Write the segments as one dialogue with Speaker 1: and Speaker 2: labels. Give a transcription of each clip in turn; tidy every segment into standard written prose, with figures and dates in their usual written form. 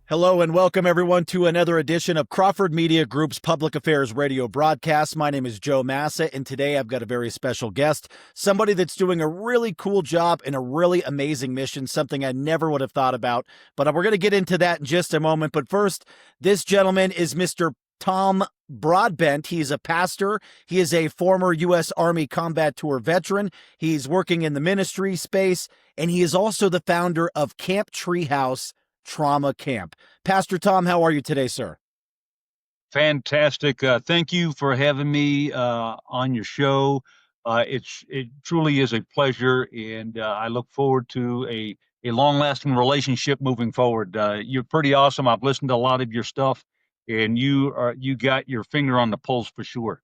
Speaker 1: Hello and welcome everyone to another edition of Crawford Media Group's Public Affairs Radio broadcast. My name is Joe Massa, and today I've got a very special guest, somebody that's doing a really cool job and a really amazing mission, something I never would have thought about, but we're going to get into that in just a moment. But first, this gentleman is Mr. Tom Broadbent. He's a pastor. He is a former U.S. Army Combat Tour veteran. He's working in the ministry space, and he is also the founder of Camp Treehouse Trauma Camp. Pastor Tom, how are you today, sir?
Speaker 2: Fantastic. Thank you for having me on your show. It truly is a pleasure, and I look forward to a long-lasting relationship moving forward. You're pretty awesome. I've listened to a lot of your stuff, and you got your finger on the pulse for sure.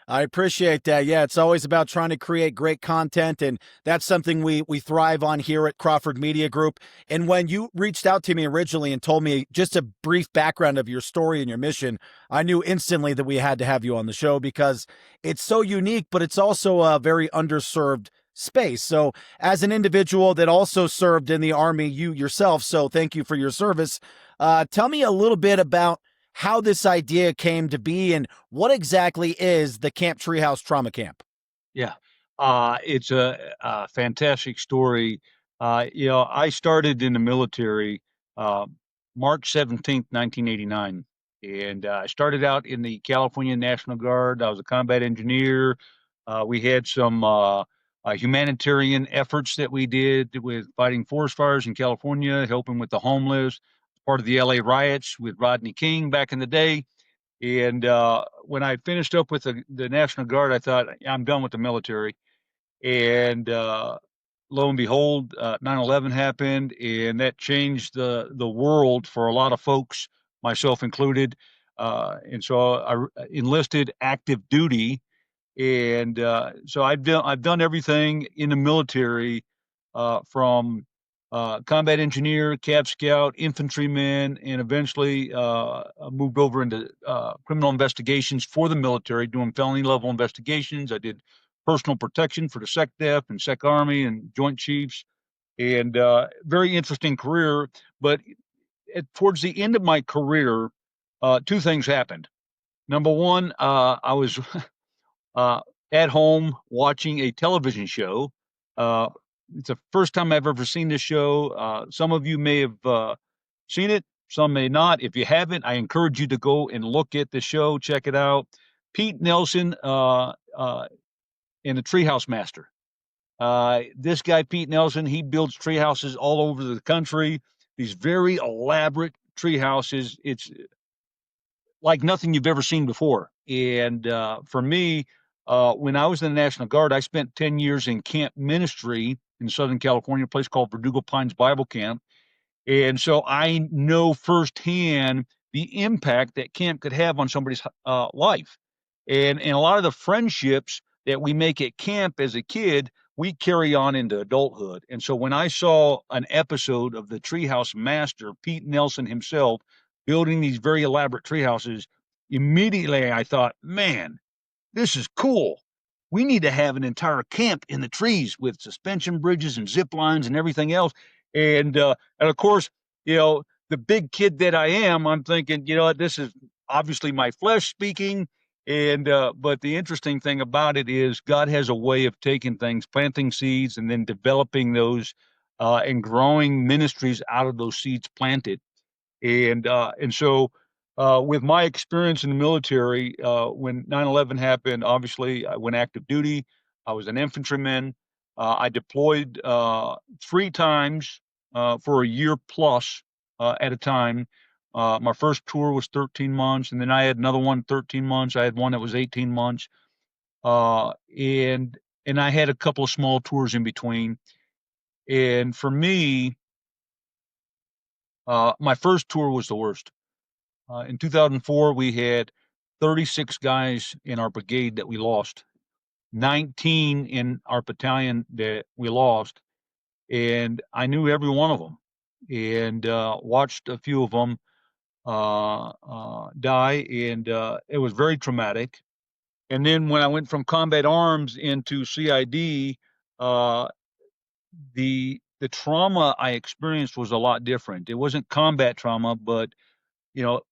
Speaker 1: I appreciate that. Yeah, it's always about trying to create great content, and that's something we thrive on here at Crawford Media Group. And when you reached out to me originally and told me just a brief background of your story and your mission, I knew instantly that we had to have you on the show because it's so unique, but it's also a very underserved space. So as an individual that also served in the Army, you yourself, so thank you for your service. Tell me a little bit about how this idea came to be and what exactly is the Camp Treehouse Trauma Camp.
Speaker 2: Yeah, it's a fantastic story. I started in the military uh, March 17th, 1989, and I started out in the California National Guard. I was a combat engineer. We had some humanitarian efforts that we did with fighting forest fires in California, helping with the homeless, part of the LA riots with Rodney King back in the day. And when I finished up with the National Guard, I thought, I'm done with the military. And lo and behold, 9/11 happened, and that changed the world for a lot of folks, myself included. And so I enlisted active duty, and so I've done everything in the military, from combat engineer, Cab Scout, infantryman, and eventually moved over into criminal investigations for the military, doing felony level investigations. I did personal protection for the SecDef and Sec Army and Joint Chiefs, and very interesting career. But towards the end of my career, two things happened. Number one, I was uh, at home watching a television show. Uh, it's the first time I've ever seen this show. Some of you may have seen it, some may not. If you haven't, I encourage you to go and look at the show, check it out. Pete Nelson and the Treehouse Master. This guy, Pete Nelson, he builds tree houses all over the country, these very elaborate tree houses. It's like nothing you've ever seen before. And for me, when I was in the National Guard, I spent 10 years in camp ministry in Southern California, a place called Verdugo Pines Bible Camp. And so I know firsthand the impact that camp could have on somebody's life. And a lot of the friendships that we make at camp as a kid, we carry on into adulthood. And so when I saw an episode of the Treehouse Master, Pete Nelson himself, building these very elaborate tree houses, immediately I thought, man, this is cool. We need to have an entire camp in the trees with suspension bridges and zip lines and everything else. And of course, the big kid that I am, I'm thinking, this is obviously my flesh speaking. And but the interesting thing about it is God has a way of taking things, planting seeds, and then developing those and growing ministries out of those seeds planted. And so with my experience in the military, when 9/11 happened, obviously I went active duty. I was an infantryman. I deployed 3 times for a year plus at a time. My first tour was 13 months, and then I had another one 13 months. I had one that was 18 months, and I had a couple of small tours in between. And for me, my first tour was the worst. In 2004, we had 36 guys in our brigade that we lost, 19 in our battalion that we lost, and I knew every one of them, and watched a few of them die, and it was very traumatic. And then when I went from combat arms into CID, uh, the the trauma I experienced was a lot different. It wasn't combat trauma, but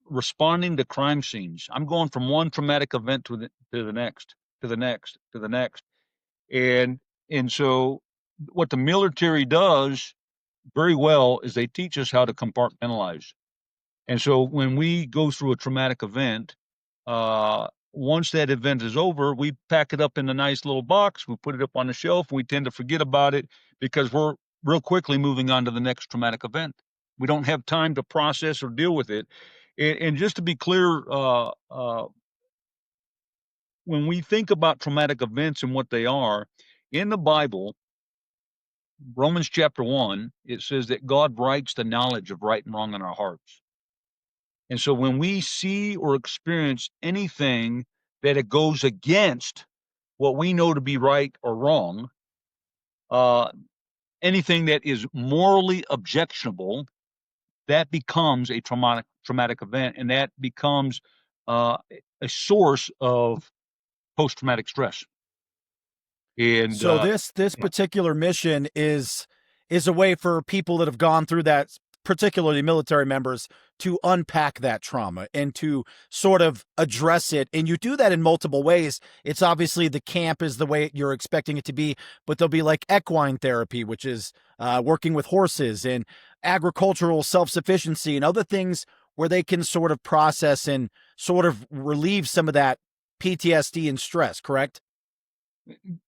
Speaker 2: responding to crime scenes. I'm going from one traumatic event to the next, to the next, to the next. And so what the military does very well is they teach us how to compartmentalize. And so when we go through a traumatic event, once that event is over, we pack it up in a nice little box, we put it up on the shelf, and we tend to forget about it because we're real quickly moving on to the next traumatic event. We don't have time to process or deal with it. And just to be clear, when we think about traumatic events and what they are, in the Bible, Romans chapter 1, it says that God writes the knowledge of right and wrong in our hearts. And so when we see or experience anything that it goes against what we know to be right or wrong, uh, anything that is morally objectionable, that becomes a traumatic event, and that becomes uh, a source of post-traumatic stress. And
Speaker 1: So this
Speaker 2: yeah,
Speaker 1: particular mission is a way for people that have gone through that, particularly military members, to unpack that trauma and to sort of address it. And you do that in multiple ways. It's obviously the camp is the way you're expecting it to be, but there'll be like equine therapy, which is working with horses, and agricultural self-sufficiency and other things where they can sort of process and sort of relieve some of that PTSD and stress, correct?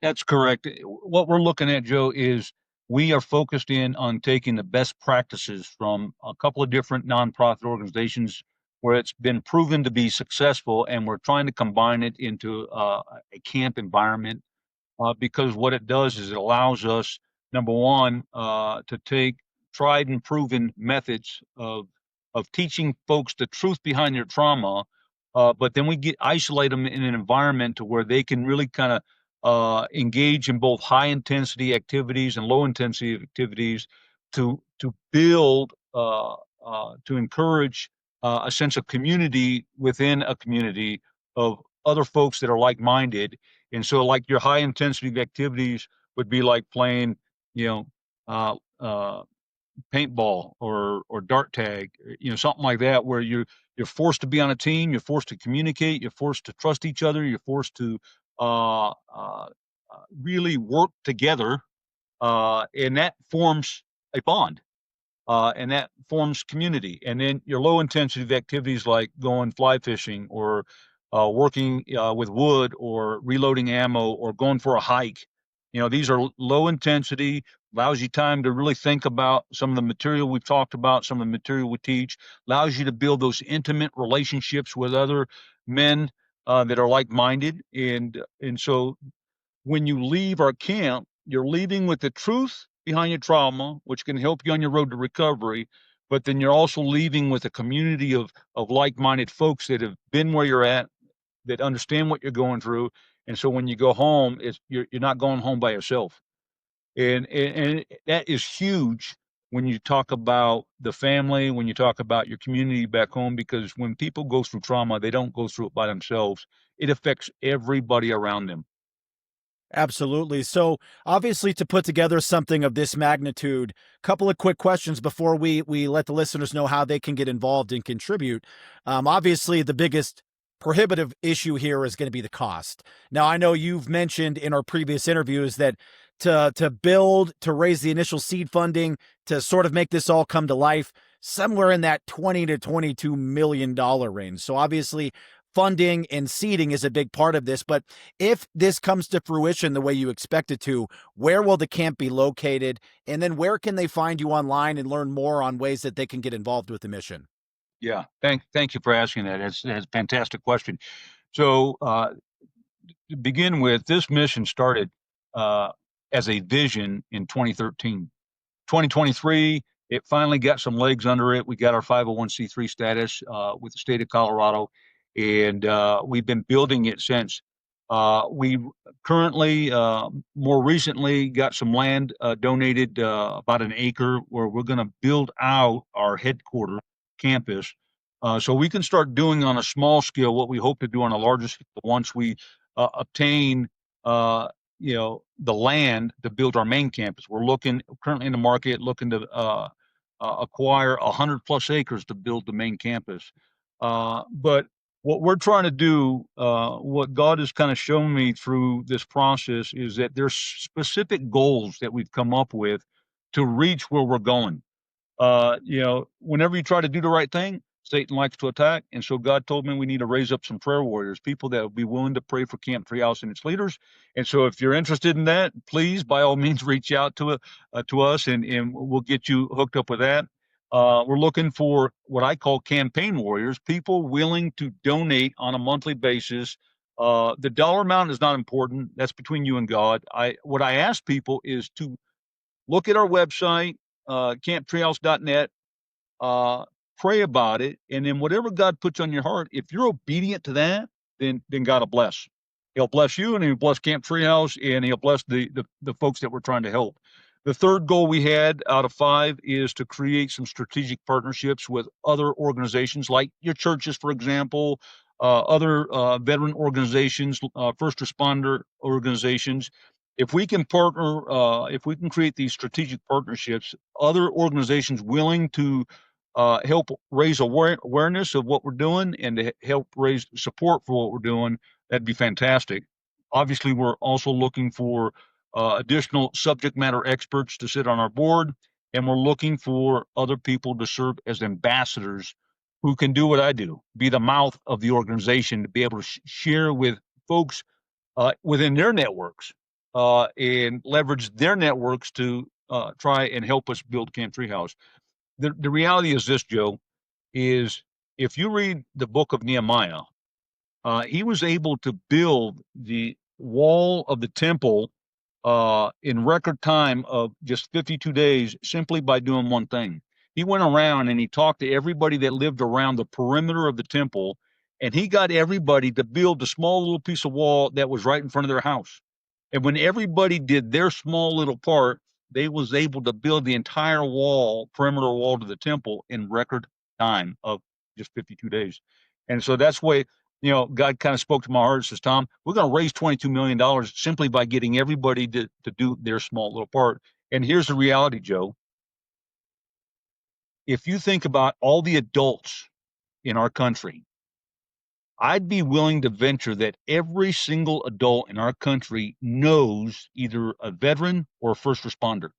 Speaker 2: that's correct. What we're looking at, Joe, is we are focused in on taking the best practices from a couple of different nonprofit organizations where it's been proven to be successful, and we're trying to combine it into a camp environment, because what it does is it allows us, number one, to take tried and proven methods of teaching folks the truth behind their trauma, but then we isolate them in an environment to where they can really kind of engage in both high intensity activities and low intensity activities to build to encourage a sense of community within a community of other folks that are like minded. And so, like your high intensity activities would be like playing, you know, uh, uh, paintball or dart tag, something like that, where you're forced to be on a team, you're forced to communicate, you're forced to trust each other, you're forced to uh, uh, really work together, and that forms a bond, and that forms community. And then your low intensity activities like going fly fishing or working with wood or reloading ammo or going for a hike. These are low intensity, allows you time to really think about some of the material we've talked about, some of the material we teach, allows you to build those intimate relationships with other men that are like minded. And so when you leave our camp, you're leaving with the truth behind your trauma, which can help you on your road to recovery. But then you're also leaving with a community of like-minded folks that have been where you're at, that understand what you're going through. And so when you go home, you're not going home by yourself. And that is huge when you talk about the family, when you talk about your community back home, because when people go through trauma, they don't go through it by themselves. It affects everybody around them.
Speaker 1: Absolutely. So, obviously, to put together something of this magnitude, couple of quick questions before we let the listeners know how they can get involved and contribute. Obviously, the biggest prohibitive issue here is going to be the cost. Now, I know you've mentioned in our previous interviews that to build, to raise the initial seed funding, to sort of make this all come to life, somewhere in that 20 to 22 million dollar range. So, obviously, funding and seeding is a big part of this, but if this comes to fruition the way you expect it to, where will the camp be located? And then where can they find you online and learn more on ways that they can get involved with the mission?
Speaker 2: Yeah, thank you for asking that. It's a fantastic question. So, to begin with, this mission started uh, as a vision in 2013. 2023, it finally got some legs under it. We got our 501c3 status with the state of Colorado, and we've been building it since. We currently, more recently, got some land donated, about an acre, where we're going to build out our headquarters campus. So we can start doing on a small scale what we hope to do on a larger scale once we obtain the land to build our main campus. We're looking currently in the market, looking to acquire 100+ acres to build the main campus. But what we're trying to do, what God has kind of shown me through this process, is that there's specific goals that we've come up with to reach where we're going. Whenever you try to do the right thing, Satan likes to attack. And so God told me we need to raise up some prayer warriors, people that will be willing to pray for Camp Treehouse and its leaders. And so if you're interested in that, please, by all means, reach out to us and we'll get you hooked up with that. We're looking for what I call campaign warriors, people willing to donate on a monthly basis. The dollar amount is not important. That's between you and God. What I ask people is to look at our website, camptreehouse.net, pray about it, and then whatever God puts on your heart, if you're obedient to that, then God will bless. He'll bless you, and he'll bless Camp Treehouse, and he'll bless the folks that we're trying to help. The third goal we had out of 5 is to create some strategic partnerships with other organizations, like your churches, for example, other veteran organizations, first responder organizations. If we can partner, if we can create these strategic partnerships, other organizations willing to help raise awareness of what we're doing and to help raise support for what we're doing, that'd be fantastic. Obviously, we're also looking for additional subject matter experts to sit on our board, and we're looking for other people to serve as ambassadors who can do what I do, be the mouth of the organization, to be able to share with folks within their networks and leverage their networks to try and help us build Camp Treehouse. The reality is this, Joe, is if you read the book of Nehemiah, he was able to build the wall of the temple in record time of just 52 days simply by doing one thing. He went around and he talked to everybody that lived around the perimeter of the temple, and he got everybody to build a small little piece of wall that was right in front of their house. And when everybody did their small little part, they was able to build the entire wall, perimeter wall to the temple in record time of just 52 days. And so that's why, God kind of spoke to my heart and says, Tom, we're going to raise $22 million simply by getting everybody to do their small little part. And here's the reality, Joe. If you think about all the adults in our country, I'd be willing to venture that every single adult in our country knows either a veteran or a first responder.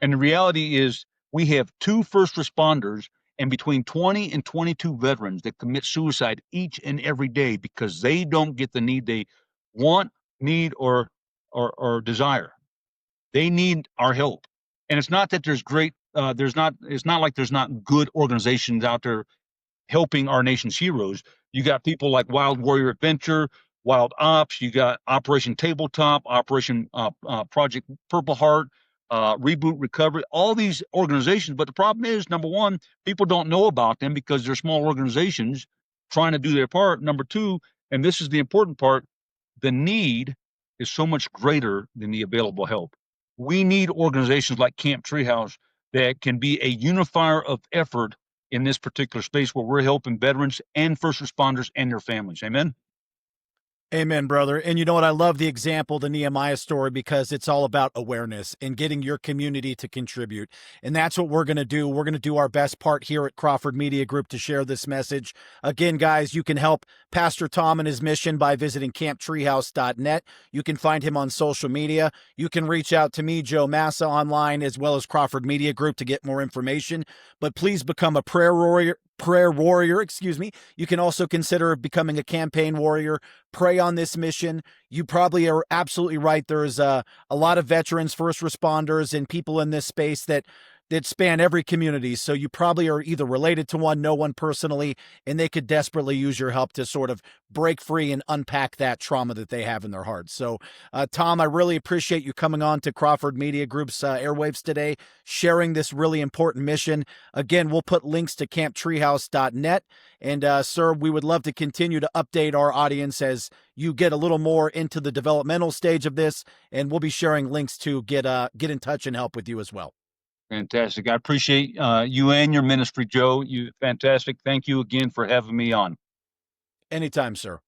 Speaker 2: And the reality is we have 2 first responders and between 20 and 22 veterans that commit suicide each and every day because they don't get the need they want, need, or desire. They need our help. And it's not that there's it's not like there's not good organizations out there helping our nation's heroes. You got people like Wild Warrior Adventure, Wild Ops. You got Operation Tabletop, Operation Project Purple Heart, Reboot Recovery. All these organizations, but the problem is, number one, people don't know about them because they're small organizations trying to do their part. Number two, and this is the important part, the need is so much greater than the available help. We need organizations like Camp Treehouse that can be a unifier of effort in this particular space where we're helping veterans and first responders and their families. Amen.
Speaker 1: Amen, brother. And you know what? I love the example, the Nehemiah story, because it's all about awareness and getting your community to contribute. And that's what we're going to do. We're going to do our best part here at Crawford Media Group to share this message. Again, guys, you can help Pastor Tom and his mission by visiting camptreehouse.net. You can find him on social media. You can reach out to me, Joe Massa, online, as well as Crawford Media Group to get more information. But please become a prayer warrior. You can also consider becoming a campaign warrior. Pray on this mission. You probably are absolutely right. There's a lot of veterans, first responders, and people in this space that span every community. So you probably are either related to one, know one personally, and they could desperately use your help to sort of break free and unpack that trauma that they have in their hearts. So, Tom, I really appreciate you coming on to Crawford Media Group's airwaves today, sharing this really important mission. Again, we'll put links to camptreehouse.net. And, sir, we would love to continue to update our audience as you get a little more into the developmental stage of this, and we'll be sharing links to get in touch and help with you as well.
Speaker 2: Fantastic. I appreciate you and your ministry, Joe. You fantastic. Thank you again for having me on.
Speaker 1: Anytime, sir.